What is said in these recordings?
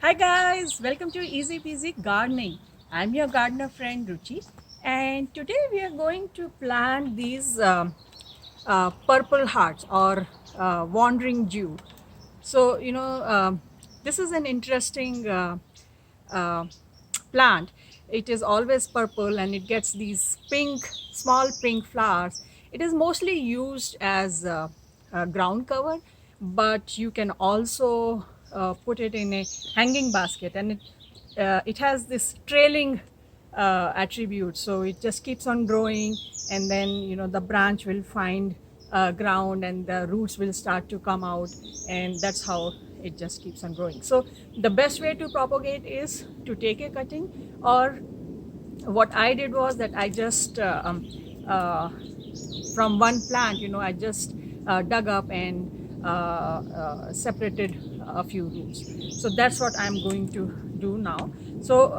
Hi guys, welcome to Easy Peasy Gardening. I'm your gardener friend Ruchi, and today we are going to plant these purple hearts or wandering dew. So this is an interesting uh, plant. It is always purple and it gets these small pink flowers. It is mostly used as ground cover, but you can also put it in a hanging basket, and it has this trailing attribute. So it just keeps on growing, and then the branch will find ground and the roots will start to come out, and that's how it just keeps on growing. So the best way to propagate is to take a cutting, or what I did was that I just uh, from one plant, I just dug up and separated a few roots. So that's what I'm going to do now. So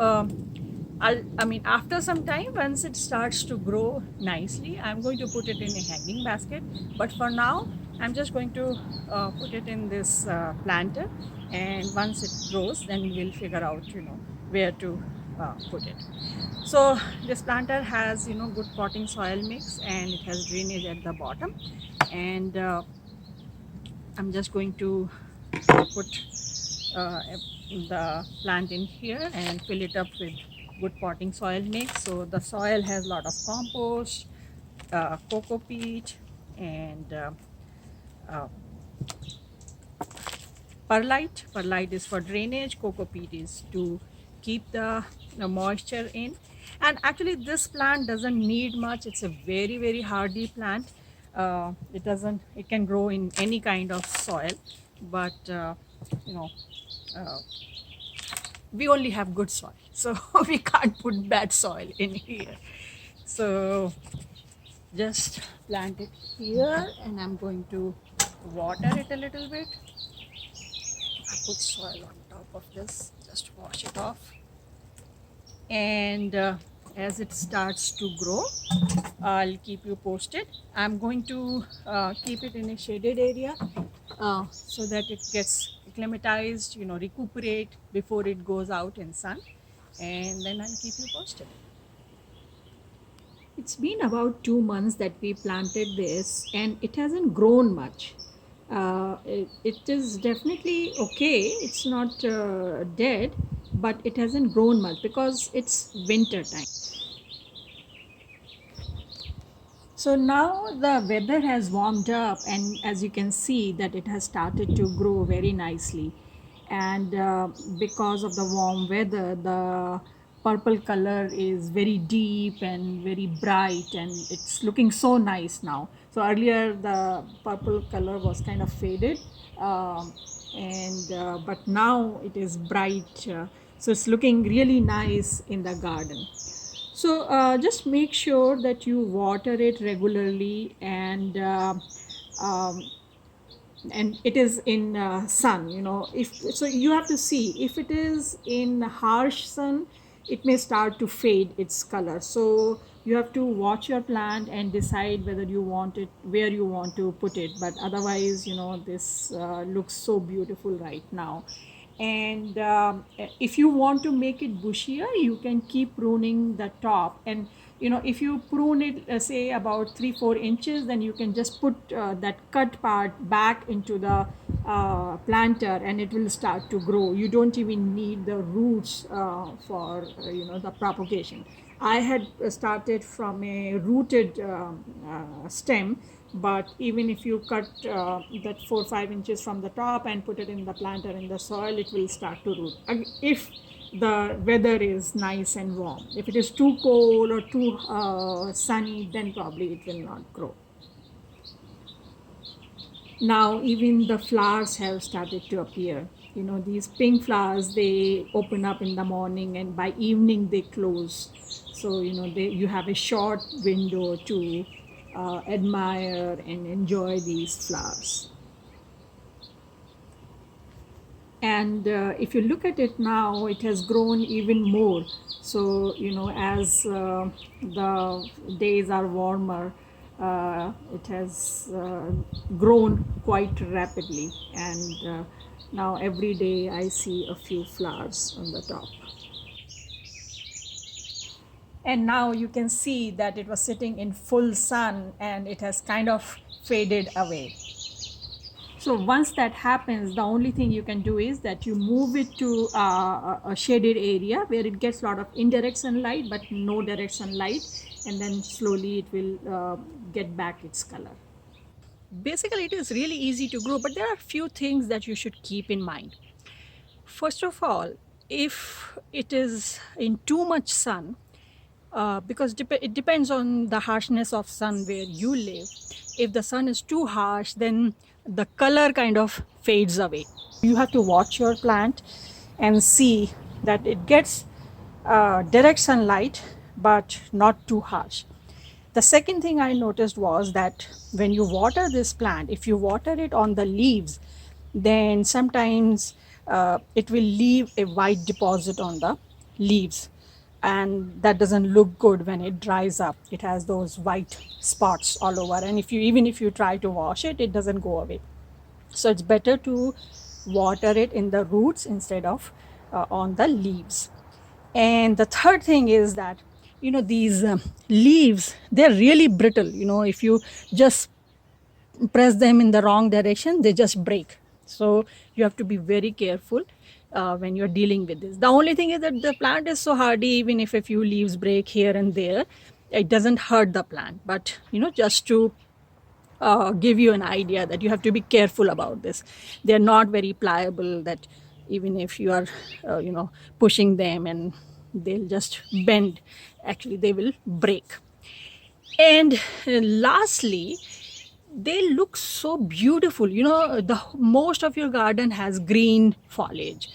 after some time, once it starts to grow nicely, I'm going to put it in a hanging basket. But for now, I'm just going to put it in this planter, and once it grows, then we'll figure out, where to put it. So this planter has, good potting soil mix, and it has drainage at the bottom. And I'm just going to put the plant in here and fill it up with good potting soil mix. So the soil has a lot of compost, cocoa peat, and uh, perlite. Perlite is for drainage, cocoa peat is to keep the moisture in. And actually this plant doesn't need much. It's a very, very hardy plant. It can grow in any kind of soil, but you know uh, we only have good soil, so we can't put bad soil in here. So just plant it here, and I'm going to water it a little bit. I put soil on top of this, just wash it off. And as it starts to grow, I'll keep you posted. I'm going to keep it in a shaded area so that it gets acclimatized, recuperate before it goes out in sun, and then I'll keep you posted. It's been about 2 months that we planted this, and it hasn't grown much. It is definitely okay. It's not dead, but it hasn't grown much because it's winter time. So now the weather has warmed up, and as you can see, that it has started to grow very nicely. And because of the warm weather, the purple color is very deep and very bright, and it's looking so nice now. So earlier, the purple color was kind of faded, and but now it is bright. So it's looking really nice in the garden. So just make sure that you water it regularly, um, and it is in sun. If so, you have to see if it is in harsh sun, it may start to fade its color. So you have to watch your plant and decide whether you want it, where you want to put it. But otherwise, this looks so beautiful right now. And if you want to make it bushier, you can keep pruning the top. And if you prune it, say about 3-4 inches, then you can just put that cut part back into the planter, and it will start to grow. You don't even need the roots for the propagation. I had started from a rooted stem, but even if you cut that 4 or 5 inches from the top and put it in the planter in the soil, it will start to root. If the weather is nice and warm. If it is too cold or too sunny, then probably it will not grow. Now even the flowers have started to appear. These pink flowers, they open up in the morning and by evening they close. So you have a short window to admire and enjoy these flowers. And if you look at it now, it has grown even more. So as the days are warmer, it has grown quite rapidly. And Now every day I see a few flowers on the top. And now you can see that it was sitting in full sun and it has kind of faded away. So once that happens, the only thing you can do is that you move it to a shaded area where it gets a lot of indirect sunlight but no direct sunlight, and then slowly it will get back its color. Basically, it is really easy to grow, but there are a few things that you should keep in mind. First of all, if it is in too much sun, because it depends on the harshness of sun where you live. If the sun is too harsh, then the color kind of fades away. You have to watch your plant and see that it gets direct sunlight but not too harsh. The second thing I noticed was that when you water this plant, if you water it on the leaves, then sometimes it will leave a white deposit on the leaves, and that doesn't look good when it dries up. It has those white spots all over, and if you even if you try to wash it, it doesn't go away. So it's better to water it in the roots instead of on the leaves. And the third thing is that these leaves, they're really brittle. If you just press them in the wrong direction, they just break. So you have to be very careful when you're dealing with this. The only thing is that the plant is so hardy, even if a few leaves break here and there, it doesn't hurt the plant. But just to give you an idea that you have to be careful about this. They're not very pliable, that even if you are pushing them, and they'll just bend, actually they will break. And lastly, they look so beautiful. The most of your garden has green foliage,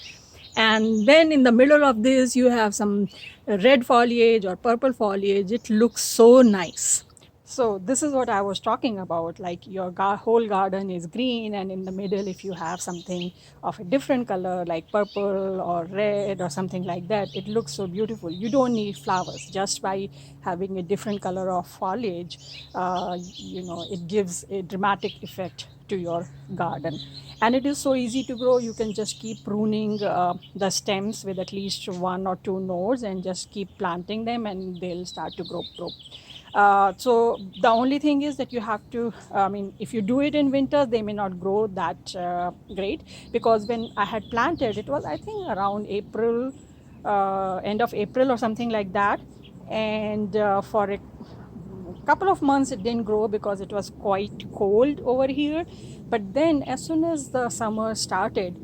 and then in the middle of this you have some red foliage or purple foliage. It looks so nice. So this is what I was talking about, like your whole garden is green, and in the middle if you have something of a different color like purple or red or something like that, it looks so beautiful. You don't need flowers. Just by having a different color of foliage, it gives a dramatic effect to your garden. And it is so easy to grow. You can just keep pruning the stems with at least one or two nodes and just keep planting them, and they'll start to grow. So the only thing is that you have to, if you do it in winter, they may not grow that great, because when I had planted, it was I think around April, end of April or something like that. And for a couple of months it didn't grow because it was quite cold over here. But then as soon as the summer started,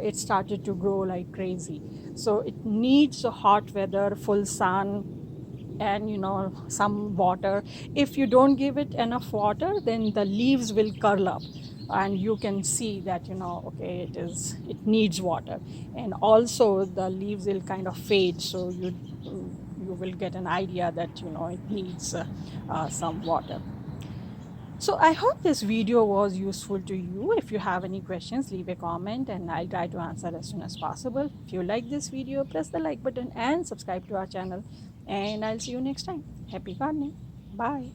it started to grow like crazy. So it needs a hot weather, full sun, and some water. If you don't give it enough water, then the leaves will curl up, and you can see that okay, it needs water. And also the leaves will kind of fade, so you will get an idea that it needs some water. So I hope this video was useful to you. If you have any questions, leave a comment and I'll try to answer as soon as possible. If you like this video, press the like button and subscribe to our channel. And I'll see you next time. Happy gardening. Bye.